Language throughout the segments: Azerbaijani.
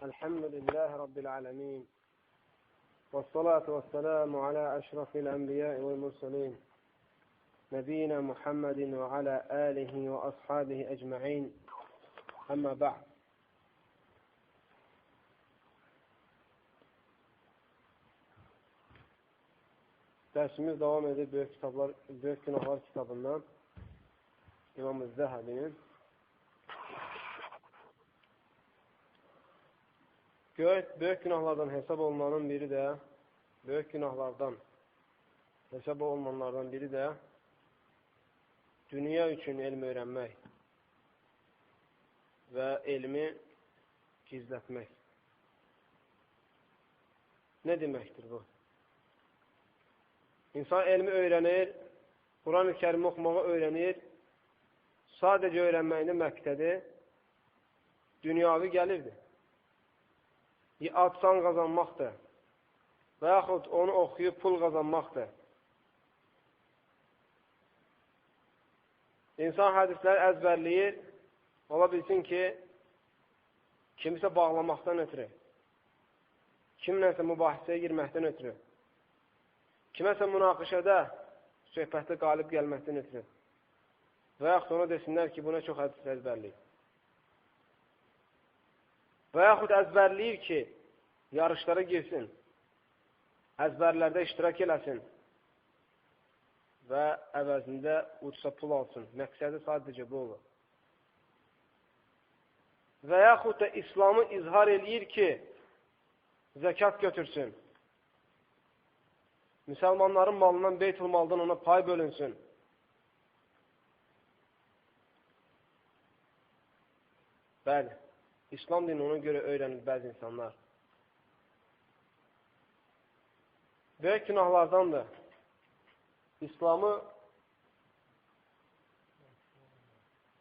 الحمد لله رب العالمين والصلاة والسلام على أشرف الأنبياء والمرسلين نبينا محمد وعلى آله وأصحابه أجمعين أما بعد. Dersimiz devam edip Büyük Günahlar kitabından İmam-ı Zəhabi'nin Böyük günahlardan hesab olunanın biri de büyük günahlardan hesab olunanlardan biri de dünya üçün elm öğrenmek ve elmi gizletmek. Ne demektir bu? İnsan elmi öğrenir, Kur'an-ı Kerim okumağı öğrenir, sadece öğrenməyinin məqsədi dünyavi gəlirdir. Ad-san qazanmaqdır və yaxud onu oxuyub pul qazanmaqdır. İnsan hədisləri əzbərləyir, ola bilsin ki, kimisə bağlamaqdan ötürü, kimləsə mübahisəyə girməkdən ötürü, kiməsə münaqişədə, söhbətdə qalib gəlməkdən ötürü və yaxud ona desinlər ki, buna çox hədis əzbərləyir. Və yaxud əzbərləyir ki, yarışlara girsin, əzbərlərdə iştirak eləsin və əvəzində uçsa pul alsın. Məqsədi sadəcə bu olur. Və yaxud da İslamı izhar eləyir ki, zəkat götürsün. Müsəlmanların malından, beytülmaldan ona pay bölünsün. Bəli, İslam dini ona görə öyrənir bəzi insanlar. Böyük günahlardandır. İslamı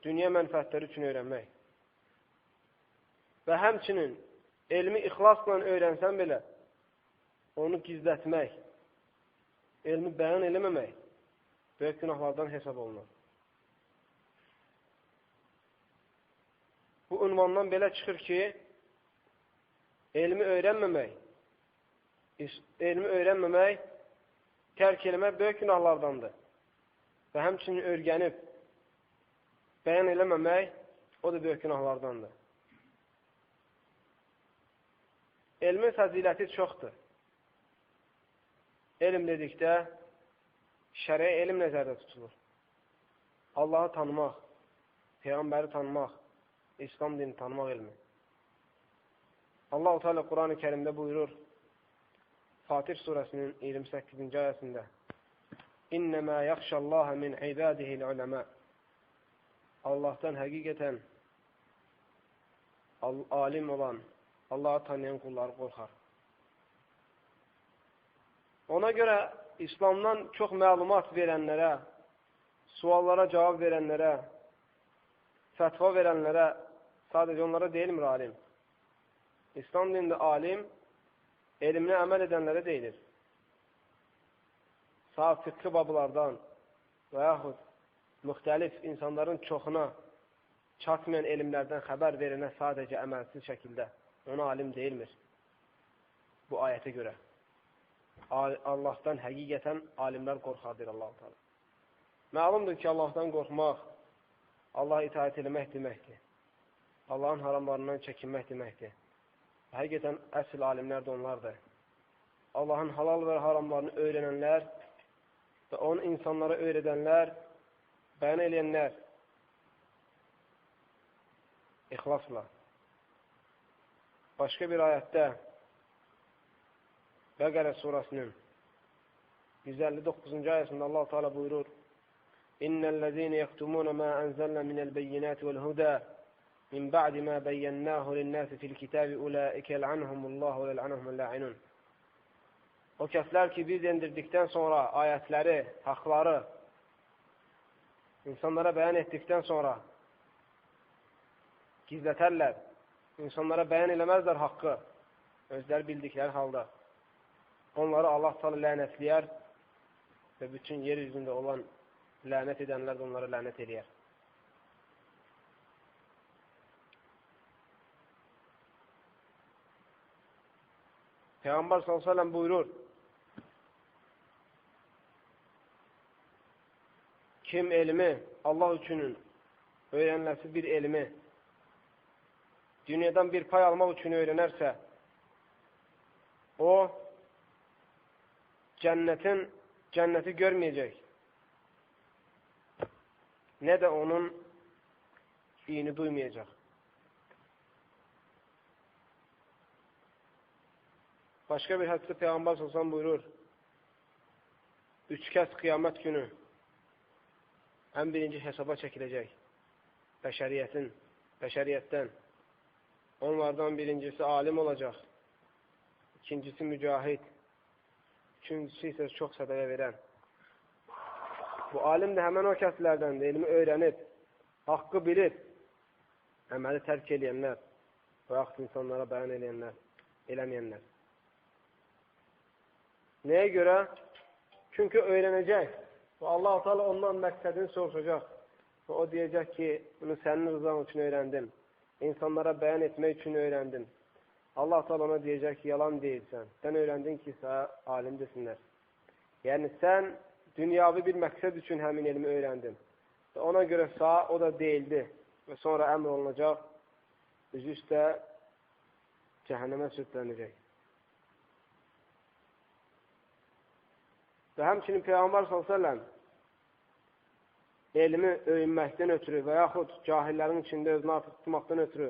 dünya mənfəətləri üçün öyrənmək. Və həmçinin elmi ixlasla öyrənsən belə, onu gizlətmək, elmi bəyan eləməmək böyük günahlardan hesab olunur. Bu ünvandan belə çıxır ki, elmi öyrənməmək, tərk eləmək böyük günahlardandır. Və həmçinin öyrənib, bəyan eləməmək, o da böyük günahlardandır. Elmin fəziləti çoxdur. Elm dedikdə, şəriə elm nəzərdə tutulur. Allahı tanımaq, Peyğəmbəri tanımaq, İslam dini tanımaq elmi. Allah-u Teala Kur'an-ı Kerim'de buyurur, Fatih suresinin 28. ayəsində İnnemâ yakşallâhe min ibâdihil ulemâ. Allah'tan həqiqətən alim olan, Allah'ı tanıyan kullar qorxar. Ona görə İslamdan çox məlumat verənlərə, suallara cavab verənlərə, fətva verənlərə, sadəcə onlara deyilmir alim. İslam dinində alim, elmine əməl edənlərə deyilir. Sağ fiqhi bablardan və yaxud müxtəlif insanların çoxuna çatmayan elmlərdən xəbər verənə sadəcə əməlsiz şəkildə ona alim deyilmir. Bu ayətə görə. Allah'tan həqiqətən alimlər qorxardır Allah-u Teala. Məlumdur ki, Allah'tan qorxmaq, Allah'a itaat eləmək deməkdir. Allah'ın haramlarından çəkinmək deməkdir. Həqiqətən əsl alimlər də onlardır. Allah'ın halal və haramlarını öyrənənlər və onu insanlara öyrədənlər, bəyan eləyənlər ixlasla. Başqa bir ayətdə Bəqərə surasının 159-cu ayəsində Allah Teala buyurur İnnellezîne yektumûne mâ enzelne minel beyyinâti vel hudâ min ba'di mâ beyyennâhu linnâsi fil kitâbi ulâike yel'anhumullâhu ve yel'anhumul lâ'inun. O kəslər ki, biz endirdikdən sonra ayətləri, haqları insanlara bəyan etdikdən sonra gizlətərlər, insanlara bəyan eləməzlər haqqı, özləri bildikləri halda. Onları Allah Teala lənətləyər və bütün yer yüzündə olan lənət edənlər də onlara lənət eləyər. Peyğəmbər s.ə.v buyurur, kim elmi, Allah üçün öyrəniləsi bir elmi dünyadan bir pay almaq üçün öyrənərsə, o cənnəti görməyəcək. Nə də onun iyini duymayacaq. Başqa bir hədisdə Peyğəmbər s.ə.v buyurur, 3 kəs qiyamət günü ən birinci hesaba çəkiləcək bəşəriyyətdən. Onlardan birincisi alim olacaq, ikincisi mücahid, üçüncüsü isə çox sədəqə verən. Bu alim də həmən o kəslərdəndir, elmi öyrənib, haqqı bilib, əməli tərk eləyənlər və yaxud insanlara bəyan eləməyənlər. Nəyə görə? Çünki öyrənəcək və Allah-u Teala ondan məqsədini soruşacaq və o deyəcək ki, bunu sənin rızan üçün öyrəndim, insanlara bəyan etmək üçün öyrəndim. Allah-u Teala ona deyəcək ki, yalan deyilsən, sən öyrəndin ki, sənə alim desinlər. Yəni, sən dünyavi bir məqsəd üçün həmin elmi öyrəndin. Və ona görə o da deyildi və sonra əmr olunacaq, üzü üstə cəhənnəmə sürüklənəcək. Və həmçinin Peyğəmbər s.ə.v elmi öyünməkdən ötürü və yaxud cahillərin içində özünü artıq tutmaqdan ötürü,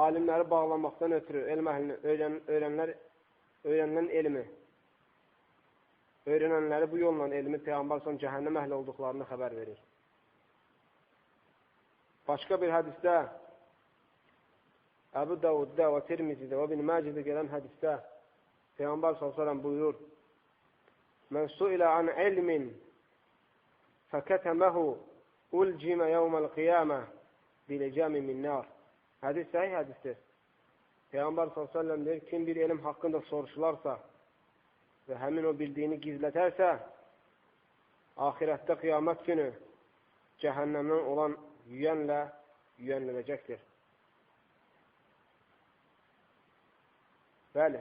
alimləri bağlamaqdan ötürü, öyrənilən elmi, öyrənənləri bu yolla elmi Peyğəmbər s.ə.v cəhənnəm əhli olduqlarını xəbər verir. Başqa bir hədisdə, Əbu Davudda və Tirmizidə və İbn Macedə gələn hədisdə Peyğəmbər s.ə.v buyurur, Mən su'ilə an ilmin fəkətəməhu ulcimə yevməl qiyamə bilecəmi min nar. Hədis səhih hədisdir. Peyğəmbər s.ə.v deyir, kim bir elm haqqında soruşularsa və həmin o bildiyini gizlətərsə, ahirətdə qiyamət günü cəhənnəmdən olan yüyənlə yüyənlənəcəkdir. Bəli.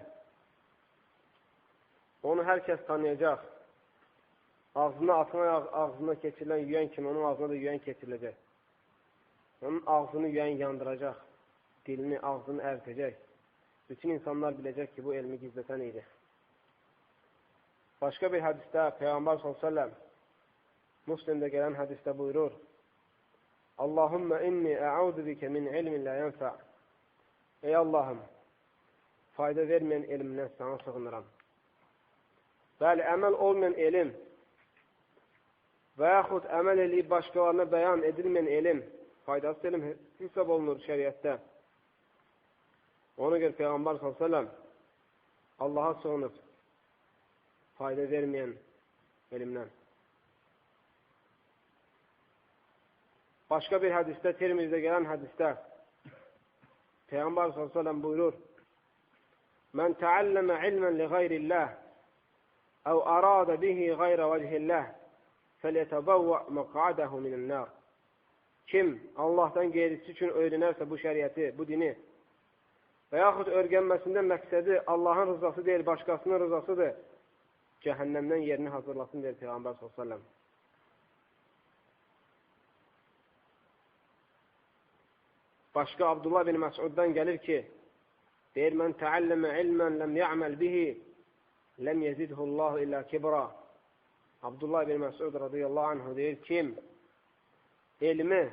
Onu hər kəs tanıyacaq. Ağzına keçirilən yüyən kimi onun ağzına da yüyən keçiriləcək. Onun ağzını yüyən yandıracaq. Dilini, ağzını əritəcək. Bütün insanlar biləcək ki, bu elmi gizlətən idi. Başqa bir hədisdə Peyğəmbər s.ə.v Müslimdə gələn hədisdə buyurur, Allahümmə inni ə'udu bikə min ilmin lə yənfə. Ey Allahım, fayda verməyən elmdən sana sığınıram. Bəli, əməl olmayan elm və yaxud əməl eləyib başqalarına bəyan edilməyən elm, faydasız elm hesab olunur şəriətdə. Ona görə Peyğəmbər s.ə.v Allaha sığınıb fayda verməyən elmdən. Başqa bir hədisdə, Tirmizdə gələn hədisdə Peyğəmbər s.ə.v buyurur, Mən təəlləmə ilmən li qayrilləh əv əradə bihi qayrə vəcihilləh fəliyətəbəvvə məqadəhu minənnər. Kim Allahdan qeyrisi üçün öyrənərsə bu şəriəti, bu dini və yaxud öyrənməsində məqsədi Allahın rızası deyil, başqasının rızasıdır, cəhənnəmdən yerini hazırlasın, deyir Peyğəmbər s.ə.v. Başqa Abdullah bin Məsuddan gəlir ki, deyir, mən təəlləmə ilmən ləm yə'məl bihi ləm yezidhullahu illə kibra. Abdullah bin Məsud radiyallahu anhu deyir, kim elmi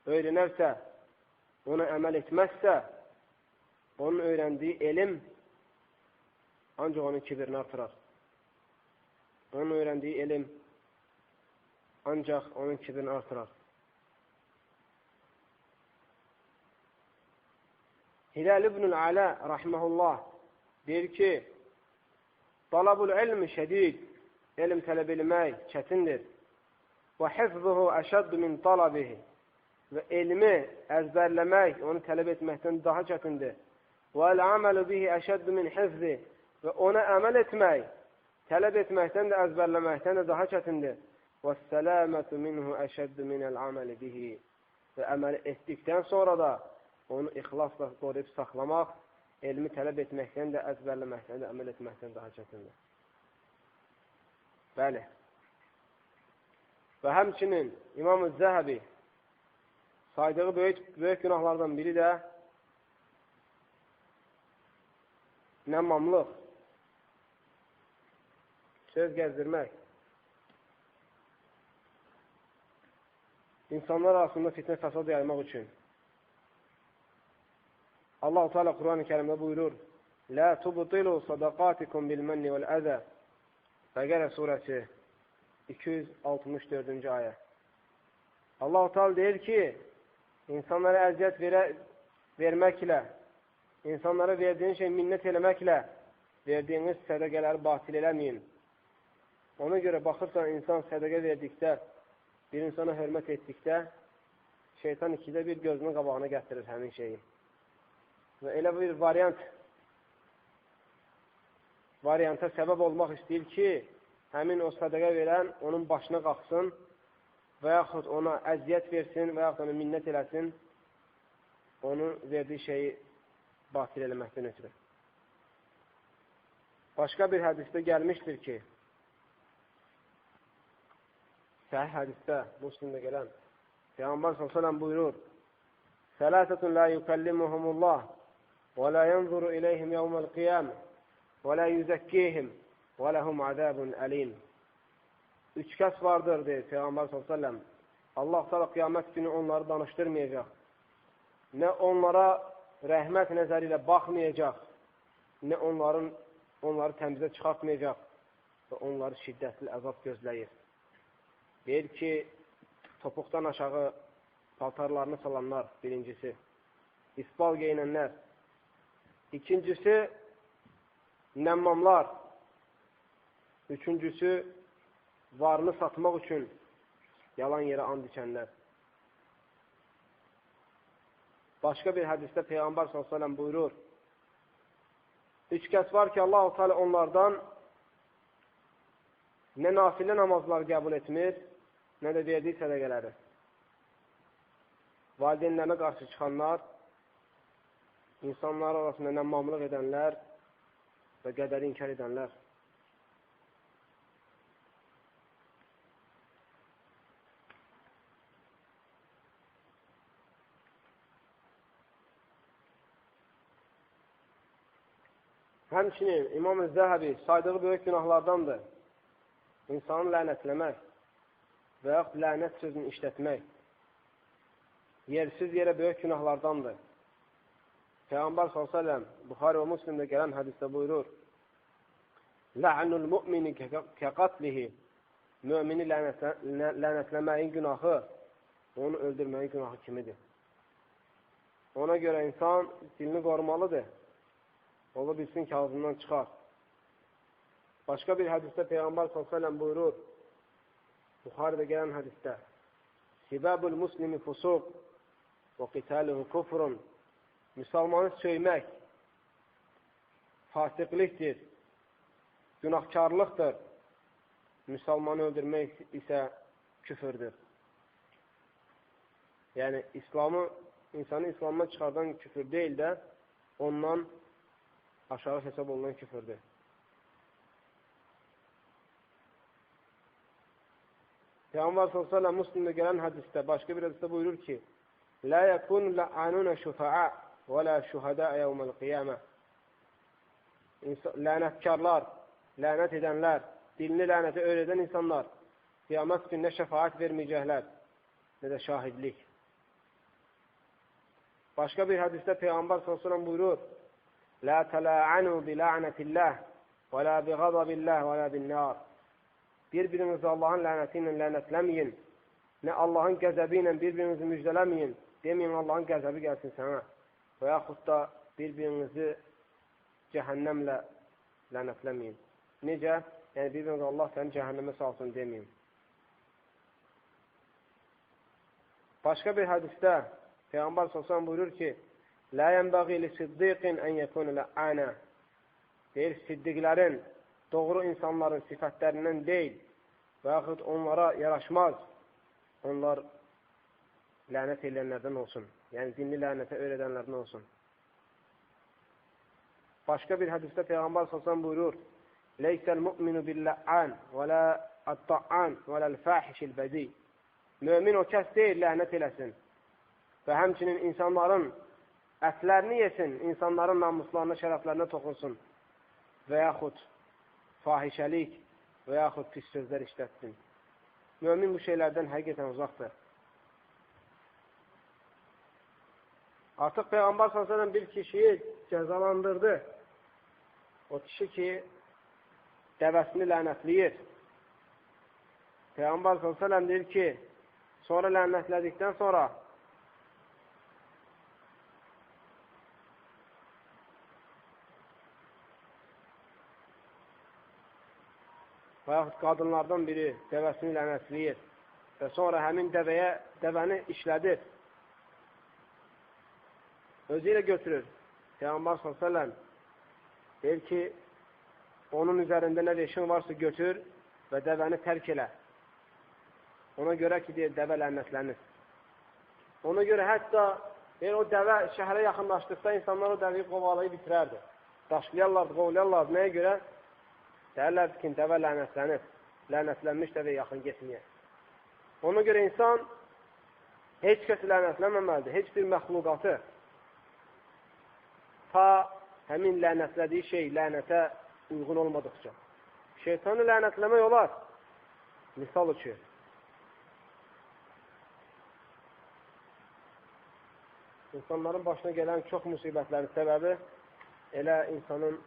öyrənərsə, ona əməl etməzsə, onun öyrəndiyi elm ancaq onun kibirini artırar. Onun öyrəndiyi elm ancaq onun kibirini artırar. Hilal ibn-ül Ələ rahiməhullah deyir ki, talabul ilmi şədid, elm tələb eləmək çətindir. Və hifzuhu əşəddu min talabihi, və elmi əzbərləmək, onu tələb etməkdən daha çətindir. Və əl-əməlu bihi əşəddu min hifzi, və ona əməl etmək, tələb etməkdən də əzbərləməkdən də daha çətindir. Və səlamətu minhu əşəddu minəl-əməli bihi, və əməl etdikdən sonra da onu ixlasla qoruyub saxlamaq elmi tələb etməkdən də, əzbərləməkdən də, əməl etməkdən daha çətindir. Bəli. Və həmçinin İmam-ı Zəhəbi saydığı böyük günahlardan biri də nəmmamlıq, söz gəzdirmək, insanlar arasında fitnə fəsad yaymaq üçün. Allah-u Teala Quran-ı Kərimdə buyurur: "Lə tubtilu sadaqatikum bil menni vel əzə." Bəqərə surəsi 264-cü ayə. Allah-u Teala deyir ki, insanlara əziyyət verməklə, insanlara verdiyin şey minnət eləməklə verdiyiniz sədəqələri batil eləməyin. Ona görə baxırsan, insan sədəqə verdikdə, bir insana hörmət etdikdə, şeytan ikidə bir gözünün qabağına gətirir həmin şeyi. Və elə bir varianta səbəb olmaq istəyir ki, həmin o sədəqə verən onun başına qalxsın və yaxud ona əziyyət versin və yaxud ona minnət eləsin, onun verdiyi şeyi batil eləməkdən ötürü. Başqa bir hədisdə gəlmişdir ki, səhih hədisdə, Müslimdə gələn, Peyğəmbər s.ə.v buyurur: "Sələsətun la yukallimuhumullah və la yanzuru iləyhim yevməl qiyamə və la yüzəkkihim və ləhum azabun əlim." Üç kəs vardır, deyir Peyğəmbər s.ə.v. Allah təala qiyamət günü onları danışdırmayacaq. Nə onlara rəhmət nəzəri ilə baxmayacaq, nə onları təmizə çıxartmayacaq və onları şiddətli əzab gözləyir. Deyir ki, topuqdan aşağı paltarlarını salanlar, birincisi, isbal geyinənlər, ikincisi, nəmmamlar, üçüncüsü, varını satmaq üçün yalan yerə and içənlər. Başqa bir hədisdə Peyğəmbər s.ə.v buyurur: üç kəs var ki, Allah-u Teala onlardan nə nafilə namazlar qəbul etmir, nə də verdiyi sədəqələri. Valideynlərinə qarşı çıxanlar, insanlar arasında nəmmamlıq edənlər və qədəri inkar edənlər. Həmçinin İmam-ı Zəhəbi saydığı böyük günahlardandır insanı lənətləmək və yaxud lənət sözünü işlətmək. Yersiz yerə böyük günahlardandır. Peyğəmbər s.ə.v Buxari və Müslimdə gələn hədisdə buyurur: "La'nul mu'mini kəqatlihi." Mümini lənətləməyin günahı onu öldürməyin günahı kimidir. Ona görə insan dilini qorumalıdır. Ola bilsin ki, ağzından çıxar. Başqa bir hədisdə Peyğəmbər s.ə.v buyurur, Buxaridə gələn hədisdə: "Sibabul muslimi fusuq və qitaluhu kufrun." Müsəlmanı söymək fasiqlikdir, günahkarlıqdır. Müsəlmanı öldürmək isə küfürdür. Yəni, insanı İslamdan çıxardan küfür deyil də, ondan aşağı hesab olunan küfürdür. Peyğəmbər s.ə.v Müslimdə gələn hədisdə, başqa bir hədisdə buyurur ki: "Lə yəkun lə'anunə şüfə'a və lə şühədə yevməl qiyamə." Lənətkarlar, lənət edənlər, dilini lənətə öyrədən insanlar qiyamət günündə şəfaət verməyəcəklər, nə də şahidlik. Başqa bir hədisdə Peyğəmbər s.ə.v buyurur: "Lə tələ'anu bila'nətilləh və lə biğadabilləh və lə binnər." Bir-birinizi Allahın lənəti ilə lənətləməyin, nə Allahın qəzəbi ilə bir-birinizi müjdələməyin, deməyin Allahın qəzəbi gəlsin sənə və yaxud da bir-birinizi cəhənnəmlə lənətləməyin. Necə? Yəni, bir-birinizi Allah səni cəhənnəmə salsın deməyin. Başqa bir hədisdə Peyğəmbər s.ə.v buyurur ki: "Lə yənbəği li siddiqin ən yəkunu lə'anə." Deyir, siddiqlərin, doğru insanların sifətlərindən deyil və yaxud onlara yaraşmaz, onlar lənət edənlərdən olsun. Yəni, dinli lənətə öyrədənlərdən olsun. Başqa bir hədisdə Peyğəmbər s.ə.v buyurur, Leysəl mu'minu bil-lə'an və lə-ət-ta'an və lə-l-fəhişil-bəzi. Mömin o kəs deyil, lənət eləsin və həmçinin insanların ətlərini yesin, insanların namuslarına, şərəflərinə toxunsun və yaxud fahişəlik və yaxud pis sözlər işlətsin. Mömin bu şeylərdən həqiqətən uzaqdır. Artıq Peyğəmbər s.ə.v bir kişiyi cəzalandırdı. O kişi ki, dəvəsini lənətləyir. Peyğəmbər s.ə.v deyir ki, sonra lənətlədikdən sonra və yaxud qadınlardan biri dəvəsini lənətləyir və sonra həmin dəvəni işlədir. Özü ilə götürür. Peyğəmbər s.ə.v deyir ki, onun üzərində nə veşin varsa götür və dəvəni tərk elə. Ona görə ki, deyir, dəvə lənətlənir. Ona görə hətta o dəvə şəhərə yaxınlaşdıqda insanlar o dəvəyi qovalayıb bitirərdi. Daşlayarlardı, qovlayarlardı. Nəyə görə? Deyərlərdi ki, dəvə lənətlənir. Lənətlənmiş dəvə yaxın getməyə. Ona görə insan heç kəsi lənətlənməməlidir. Heç bir məxluqatı ta həmin lənətlədiyi şey lənətə uyğun olmadıqca. Şeytanı lənətləmək olar. Misal üçün. İnsanların başına gələn çox müsibətlərin səbəbi elə insanın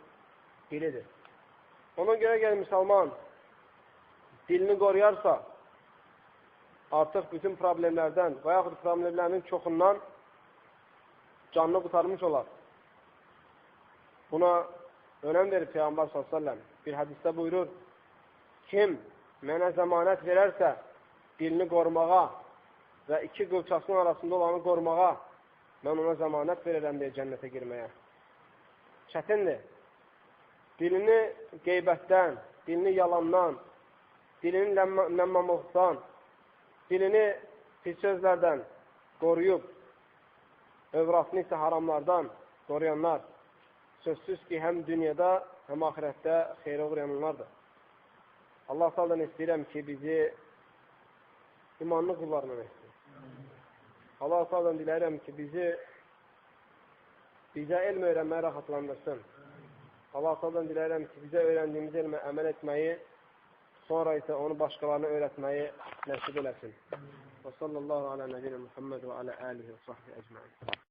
dilidir. Ona görə gəl müsəlman dilini qoruyarsa, artıq bütün problemlərdən və yaxud problemlərin çoxundan canını qurtarmış olar. Buna önəm verir Peyğəmbər s.ə.v. Bir hədisdə buyurur, kim mənə zəmanət verərsə dilini qorumağa və iki qılçasının arasında olanı qorumağa, mən ona zəmanət verirəm deyə cənnətə girməyə. Çətindir. Dilini qeybətdən, dilini yalandan, dilini ləmmamlıqdan, dilini pis sözlərdən qoruyub, övratını isə haramlardan qoruyanlar, sözsüz ki, həm dünyada, həm ahirətdə xeyrə uğrayanlardır. Allah saldan istəyirəm ki, bizi imanlı qullarına etsin. Allah saldan diləyirəm ki, bizə elm öyrənməyi rahatlandırsın. Allah saldan diləyirəm ki, bizə öyrəndiyimiz elmə əməl etməyi, sonra isə onu başqalarına öyrətməyi nəsib eləsin. Və sallallahu alə nəbiyyə Muhammed və alə alihi və sahbihi əcmaîn.